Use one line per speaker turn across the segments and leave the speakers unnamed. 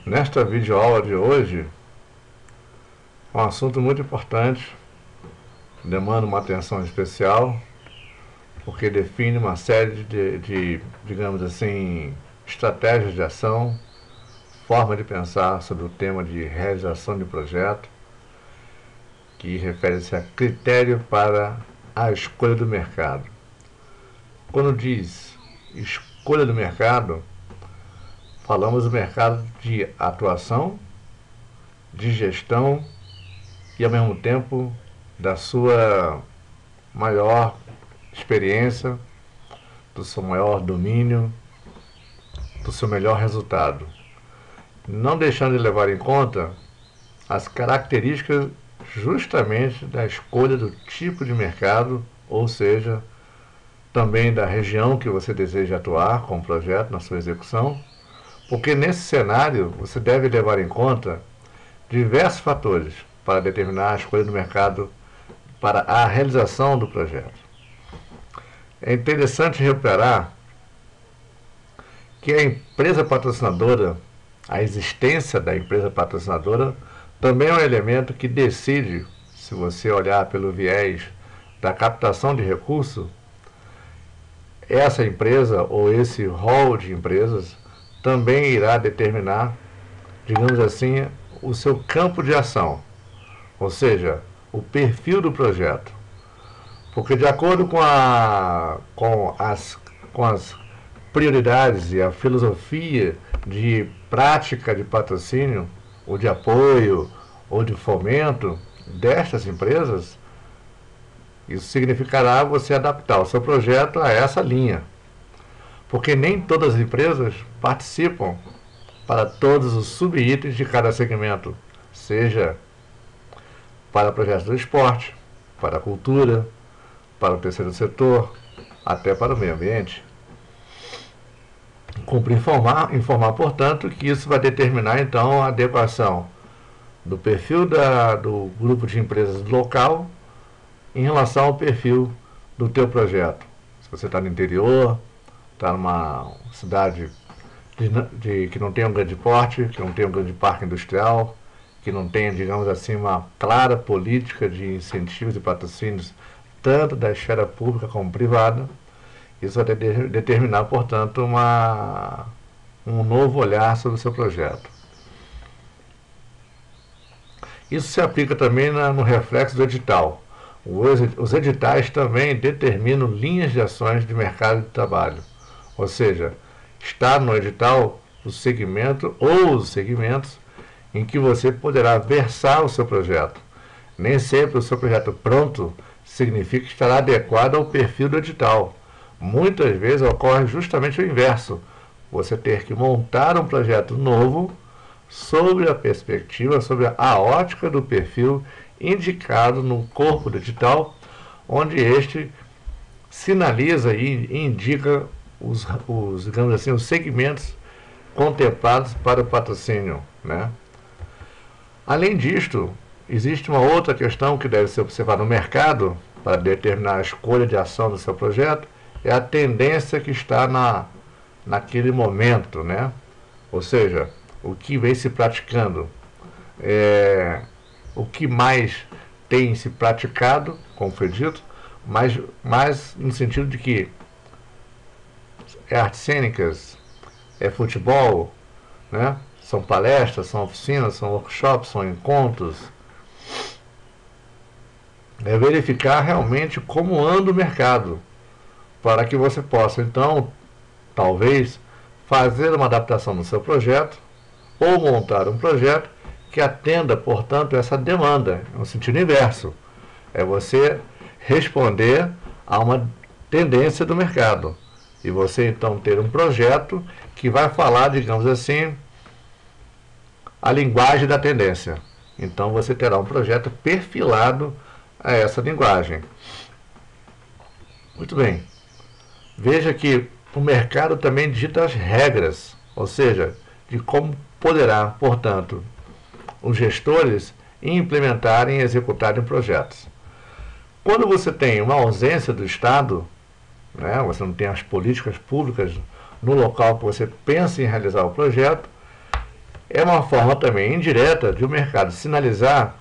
Nesta videoaula de hoje, é um assunto muito importante, demanda uma atenção especial, porque define uma série digamos assim, estratégias de ação, forma de pensar sobre o tema de realização de projeto, que refere-se a critério para a escolha do mercado. Quando diz escolha do mercado, falamos do mercado de atuação, de gestão e, ao mesmo tempo, da sua maior experiência, do seu maior domínio, do seu melhor resultado. Não deixando de levar em conta as características justamente da escolha do tipo de mercado, ou seja, também da região que você deseja atuar com o projeto na sua execução, porque nesse cenário você deve levar em conta diversos fatores para determinar a escolha do mercado para a realização do projeto. É interessante reparar que a empresa patrocinadora, a existência da empresa patrocinadora, também é um elemento que decide, se você olhar pelo viés da captação de recursos, essa empresa ou esse rol de empresas também irá determinar, digamos assim, o seu campo de ação, ou seja, o perfil do projeto. Porque de acordo com as prioridades e a filosofia de prática de patrocínio, ou de apoio, ou de fomento destas empresas, isso significará você adaptar o seu projeto a essa linha. Porque nem todas as empresas participam para todos os subitens de cada segmento, seja para projetos do esporte, para a cultura, para o terceiro setor, até para o meio ambiente. Cumpre informar, portanto, que isso vai determinar, então, a adequação do perfil do grupo de empresas local em relação ao perfil do teu projeto. Se você está no interior, está numa cidade que não tem um grande porte, que não tem um grande parque industrial, que não tenha, digamos assim, uma clara política de incentivos e patrocínios, tanto da esfera pública como privada, isso vai determinar, portanto, um novo olhar sobre o seu projeto. Isso se aplica também no reflexo do edital. Os editais também determinam linhas de ações de mercado de trabalho, ou seja, está no edital o segmento ou os segmentos em que você poderá versar o seu projeto. Nem sempre o seu projeto pronto significa que estará adequado ao perfil do edital. Muitas vezes ocorre justamente o inverso, você ter que montar um projeto novo sobre a perspectiva, sobre a ótica do perfil indicado no corpo do edital, onde este sinaliza e indica digamos assim, os segmentos contemplados para o patrocínio, né? Além disto, existe uma outra questão que deve ser observada no mercado para determinar a escolha de ação do seu projeto, é a tendência que está naquele momento, né? Ou seja, o que vem se praticando, o que mais tem se praticado, como foi dito, mas no sentido de que é artes cênicas, é futebol, né? São palestras, são oficinas, são workshops, são encontros. É verificar realmente como anda o mercado, para que você possa, então, talvez, fazer uma adaptação no seu projeto, ou montar um projeto que atenda, portanto, essa demanda, no sentido inverso. É você responder a uma tendência do mercado. E você, então, ter um projeto que vai falar, digamos assim, a linguagem da tendência. Então, você terá um projeto perfilado a essa linguagem. Muito bem. Veja que o mercado também digita as regras, ou seja, de como poderá, portanto, os gestores implementarem e executarem projetos. Quando você tem uma ausência do Estado, né, você não tem as políticas públicas no local que você pensa em realizar o projeto, é uma forma também indireta de o mercado sinalizar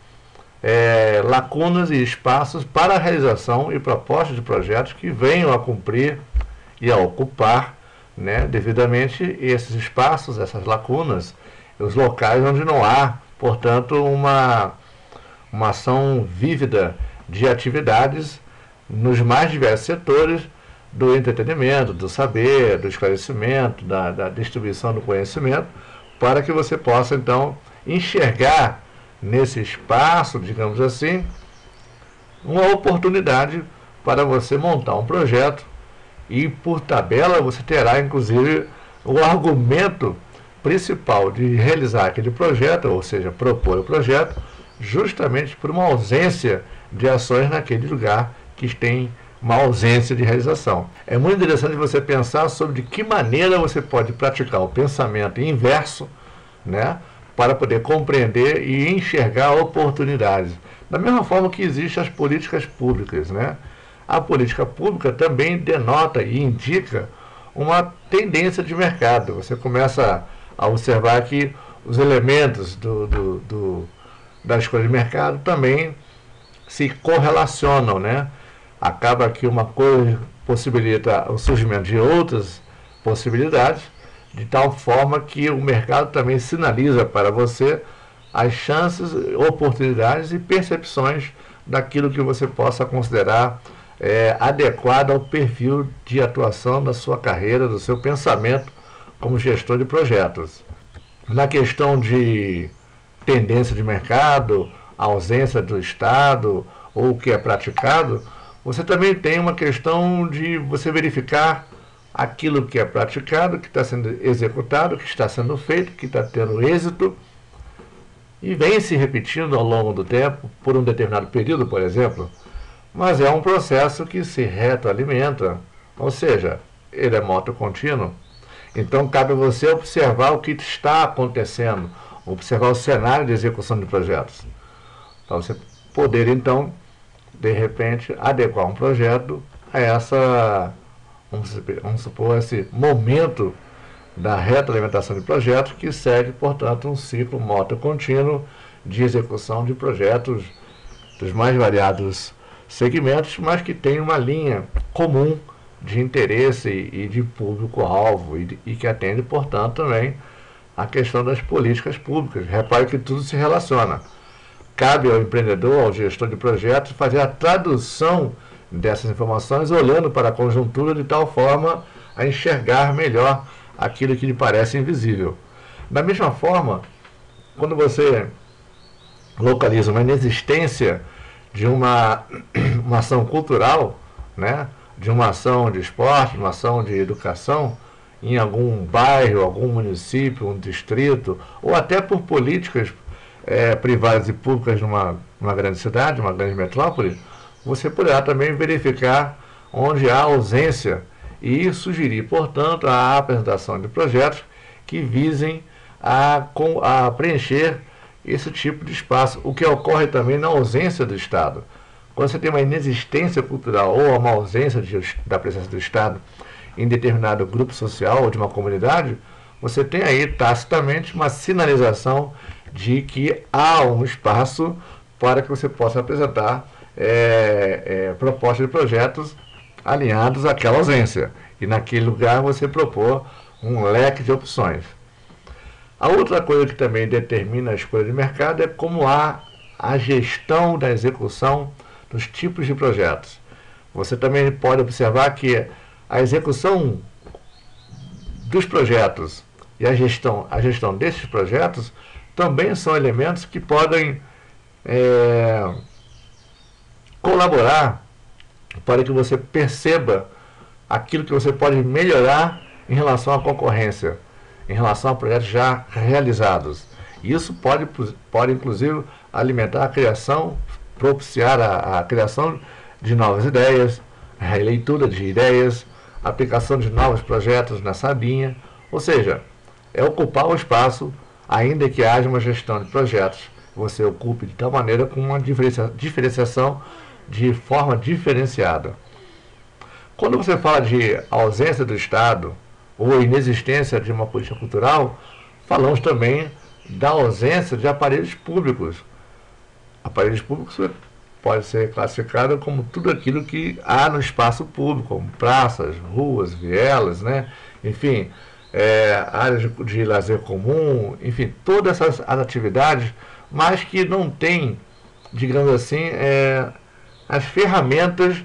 lacunas e espaços para a realização e proposta de projetos que venham a cumprir e a ocupar, né, devidamente esses espaços, essas lacunas, os locais onde não há, portanto, uma ação vívida de atividades nos mais diversos setores do entretenimento, do saber, do esclarecimento, da distribuição do conhecimento, para que você possa, então, enxergar nesse espaço, digamos assim, uma oportunidade para você montar um projeto e, por tabela, você terá, inclusive, o argumento principal de realizar aquele projeto, ou seja, propor o projeto, justamente por uma ausência de ações naquele lugar que tem uma ausência de realização. É muito interessante você pensar sobre de que maneira você pode praticar o pensamento inverso, né, para poder compreender e enxergar oportunidades. Da mesma forma que existem as políticas públicas, né? A política pública também denota e indica uma tendência de mercado. Você começa a observar que os elementos da escolha de mercado também se correlacionam, né? Acaba que uma coisa possibilita o surgimento de outras possibilidades, de tal forma que o mercado também sinaliza para você as chances, oportunidades e percepções daquilo que você possa considerar adequado ao perfil de atuação da sua carreira, do seu pensamento como gestor de projetos. Na questão de tendência de mercado, ausência do Estado ou o que é praticado, você também tem uma questão de você verificar aquilo que é praticado, que está sendo executado, que está sendo feito, que está tendo êxito e vem se repetindo ao longo do tempo, por um determinado período, por exemplo, mas é um processo que se retroalimenta, ou seja, ele é moto contínuo. Então cabe a você observar o que está acontecendo, observar o cenário de execução de projetos, para você poder então, de repente, adequar um projeto a essa, vamos supor, esse momento da retroalimentação de projetos que segue, portanto, um ciclo moto contínuo de execução de projetos dos mais variados segmentos, mas que tem uma linha comum de interesse e de público-alvo e que atende, portanto, também a questão das políticas públicas. Repare que tudo se relaciona. Cabe ao empreendedor, ao gestor de projetos, fazer a tradução dessas informações, olhando para a conjuntura de tal forma a enxergar melhor aquilo que lhe parece invisível. Da mesma forma, quando você localiza uma inexistência de uma ação cultural, né, de uma ação de esporte, uma ação de educação, em algum bairro, algum município, um distrito, ou até por políticas privadas e públicas numa grande cidade, uma grande metrópole, você poderá também verificar onde há ausência e sugerir, portanto, a apresentação de projetos que visem a preencher esse tipo de espaço, o que ocorre também na ausência do Estado. Quando você tem uma inexistência cultural ou uma ausência da presença do Estado em determinado grupo social ou de uma comunidade, você tem aí tacitamente uma sinalização de que há um espaço para que você possa apresentar propostas de projetos alinhados àquela ausência. E naquele lugar você propor um leque de opções. A outra coisa que também determina a escolha de mercado é como há a gestão da execução dos tipos de projetos. Você também pode observar que a execução dos projetos e a gestão desses projetos também são elementos que podem colaborar para que você perceba aquilo que você pode melhorar em relação à concorrência, em relação a projetos já realizados. Isso pode inclusive alimentar a criação, propiciar a criação de novas ideias, a releitura de ideias, a aplicação de novos projetos nessa linha, ou seja, é ocupar o espaço, ainda que haja uma gestão de projetos, você ocupe de tal maneira com uma diferenciação de forma diferenciada. Quando você fala de ausência do Estado ou inexistência de uma política cultural, falamos também da ausência de aparelhos públicos. Aparelhos públicos pode ser classificado como tudo aquilo que há no espaço público, como praças, ruas, vielas, né? Enfim, áreas de lazer comum, enfim, todas essas atividades, mas que não tem, digamos assim, as ferramentas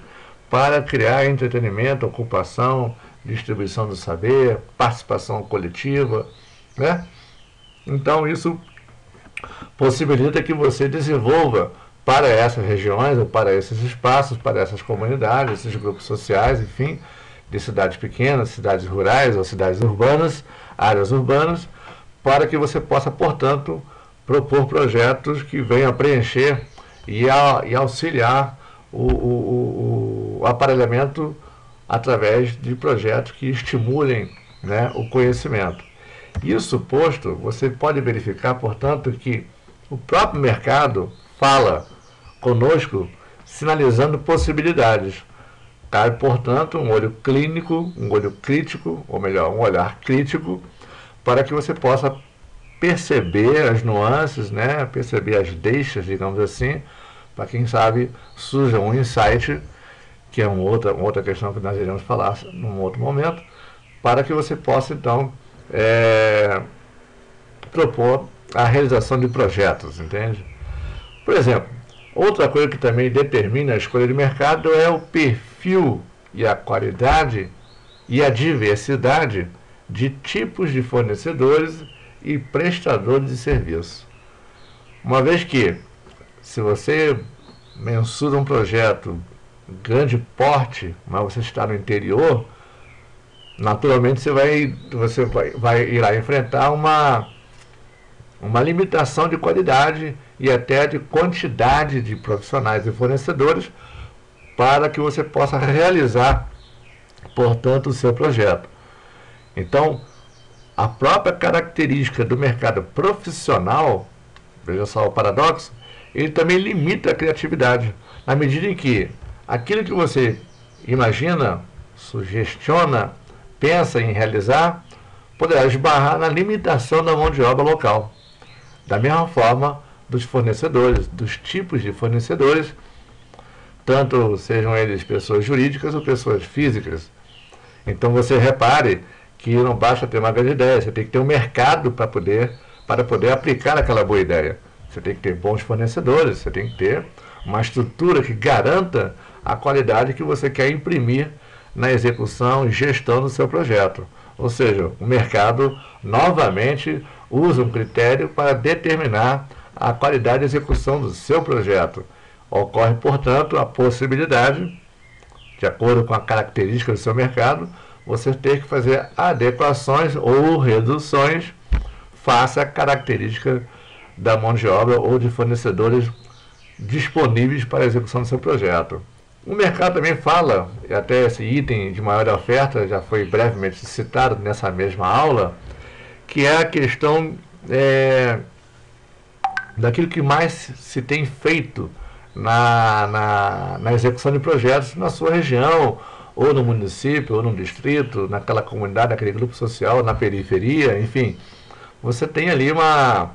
para criar entretenimento, ocupação, distribuição do saber, participação coletiva, né? Então isso possibilita que você desenvolva para essas regiões ou para esses espaços, para essas comunidades, esses grupos sociais, enfim, de cidades pequenas, cidades rurais ou cidades urbanas, áreas urbanas, para que você possa, portanto, propor projetos que venham a preencher e auxiliar o aparelhamento através de projetos que estimulem, né, o conhecimento. Isso posto, você pode verificar, portanto, que o próprio mercado fala conosco, sinalizando possibilidades. Cabe, portanto, um olho clínico, um olho crítico, ou melhor, um olhar crítico, para que você possa perceber as nuances, né, perceber as deixas, digamos assim, para quem sabe surja um insight, que é uma outra questão que nós iremos falar num outro momento, para que você possa, então, propor a realização de projetos, entende? Por exemplo, outra coisa que também determina a escolha de mercado é o perfil e a qualidade e a diversidade de tipos de fornecedores e prestadores de serviço. Uma vez que, se você mensura um projeto grande porte, mas você está no interior, naturalmente você irá enfrentar uma limitação de qualidade e até de quantidade de profissionais e fornecedores para que você possa realizar, portanto, o seu projeto. Então, a própria característica do mercado profissional, veja só o paradoxo, ele também limita a criatividade, na medida em que aquilo que você imagina, sugestiona, pensa em realizar, poderá esbarrar na limitação da mão de obra local. Da mesma forma, dos fornecedores, dos tipos de fornecedores, tanto sejam eles pessoas jurídicas ou pessoas físicas. Então você repare que não basta ter uma grande ideia, você tem que ter um mercado para poder aplicar aquela boa ideia. Você tem que ter bons fornecedores, você tem que ter uma estrutura que garanta a qualidade que você quer imprimir na execução e gestão do seu projeto. Ou seja, o mercado novamente usa um critério para determinar a qualidade de execução do seu projeto. Ocorre, portanto, a possibilidade, de acordo com a característica do seu mercado, você ter que fazer adequações ou reduções face à característica da mão de obra ou de fornecedores disponíveis para a execução do seu projeto. O mercado também fala, e até esse item de maior oferta já foi brevemente citado nessa mesma aula, que é a questão daquilo que mais se tem feito na execução de projetos na sua região, ou no município, ou no distrito, naquela comunidade, naquele grupo social, na periferia, enfim. Você tem ali uma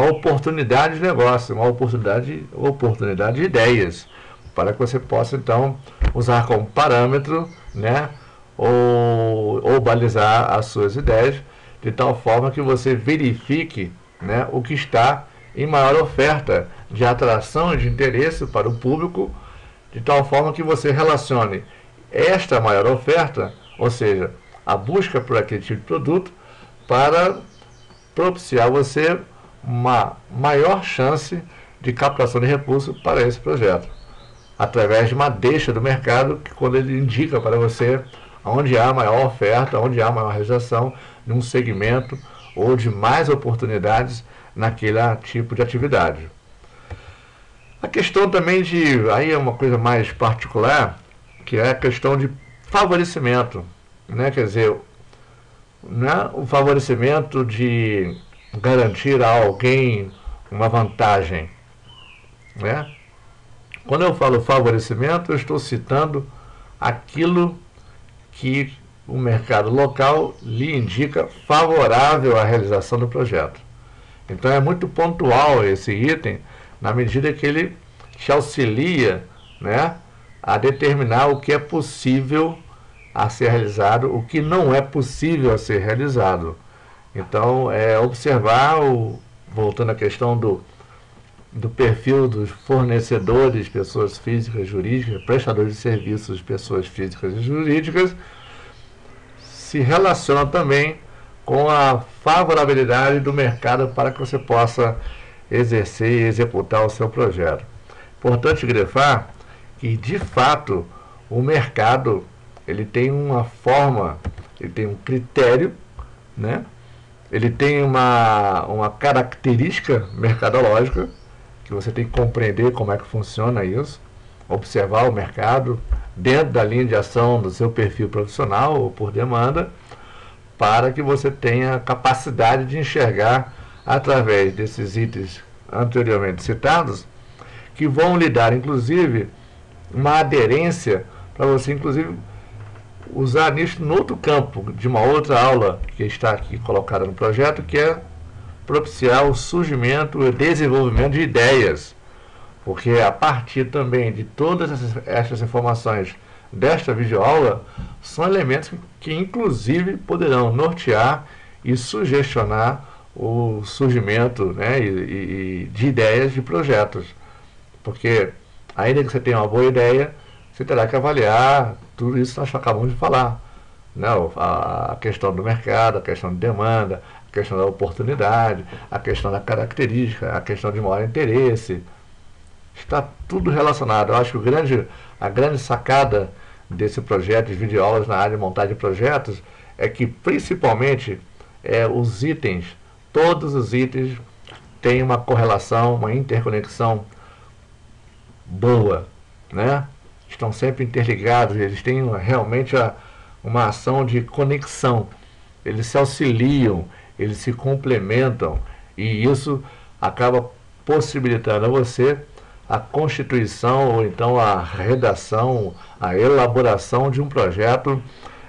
oportunidade de negócio, uma oportunidade de ideias, para que você possa, então, usar como parâmetro, né, ou balizar as suas ideias, de tal forma que você verifique, né, o que está em maior oferta de atração e de interesse para o público, de tal forma que você relacione esta maior oferta, ou seja, a busca por aquele tipo de produto, para propiciar você uma maior chance de captação de recursos para esse projeto, através de uma deixa do mercado, que quando ele indica para você onde há maior oferta, onde há maior realização de um segmento ou de mais oportunidades naquele tipo de atividade. A questão também aí é uma coisa mais particular, que é a questão de favorecimento, né? Quer dizer, né, o favorecimento de garantir a alguém uma vantagem, né? Quando eu falo favorecimento, eu estou citando aquilo que o mercado local lhe indica favorável à realização do projeto. Então é muito pontual esse item, na medida que ele te auxilia, né, a determinar o que é possível a ser realizado, o que não é possível a ser realizado. Então, observar, voltando à questão do perfil dos fornecedores, pessoas físicas, jurídicas, prestadores de serviços, pessoas físicas e jurídicas, se relaciona também com a favorabilidade do mercado para que você possa exercer e executar o seu projeto. Importante grifar que, de fato, o mercado ele tem uma forma, ele tem um critério, né? Ele tem uma característica mercadológica, que você tem que compreender como é que funciona isso, observar o mercado dentro da linha de ação do seu perfil profissional ou por demanda, para que você tenha capacidade de enxergar através desses itens anteriormente citados, que vão lhe dar, inclusive, uma aderência para você, inclusive, usar nisso no outro campo, de uma outra aula que está aqui colocada no projeto, que é propiciar o surgimento e desenvolvimento de ideias. Porque a partir também de todas essas informações desta videoaula, são elementos que inclusive poderão nortear e sugestionar o surgimento, né, de ideias de projetos. Porque ainda que você tenha uma boa ideia, você terá que avaliar tudo isso que nós acabamos de falar, né? A questão do mercado, a questão de demanda, a questão da oportunidade, a questão da característica, a questão de maior interesse. Está tudo relacionado. Eu acho que a grande sacada desse projeto de videoaulas na área de montagem de projetos é que, principalmente, os itens, todos os itens têm uma correlação, uma interconexão boa, né? Estão sempre interligados, eles têm realmente uma ação de conexão, eles se auxiliam, eles se complementam, e isso acaba possibilitando a você a constituição ou então a redação, a elaboração de um projeto,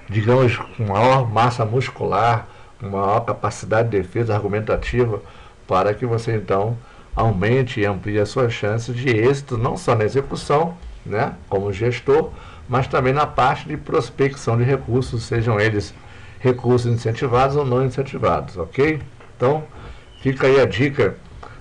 digamos, com maior massa muscular, com maior capacidade de defesa argumentativa, para que você então aumente e amplie as suas chances de êxito, não só na execução, né, como gestor, mas também na parte de prospecção de recursos, sejam eles recursos incentivados ou não incentivados, ok? Então, fica aí a dica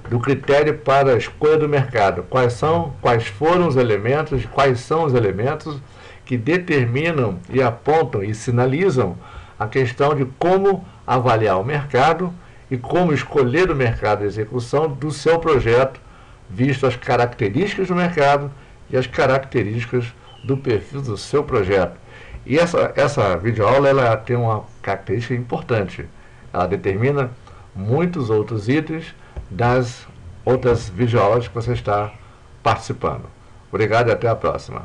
do critério para a escolha do mercado. Quais foram os elementos, quais são os elementos que determinam e apontam e sinalizam a questão de como avaliar o mercado e como escolher o mercado de execução do seu projeto, visto as características do mercado e as características do perfil do seu projeto. E essa videoaula ela tem uma característica importante. Ela determina muitos outros itens das outras videoaulas que você está participando. Obrigado e até a próxima.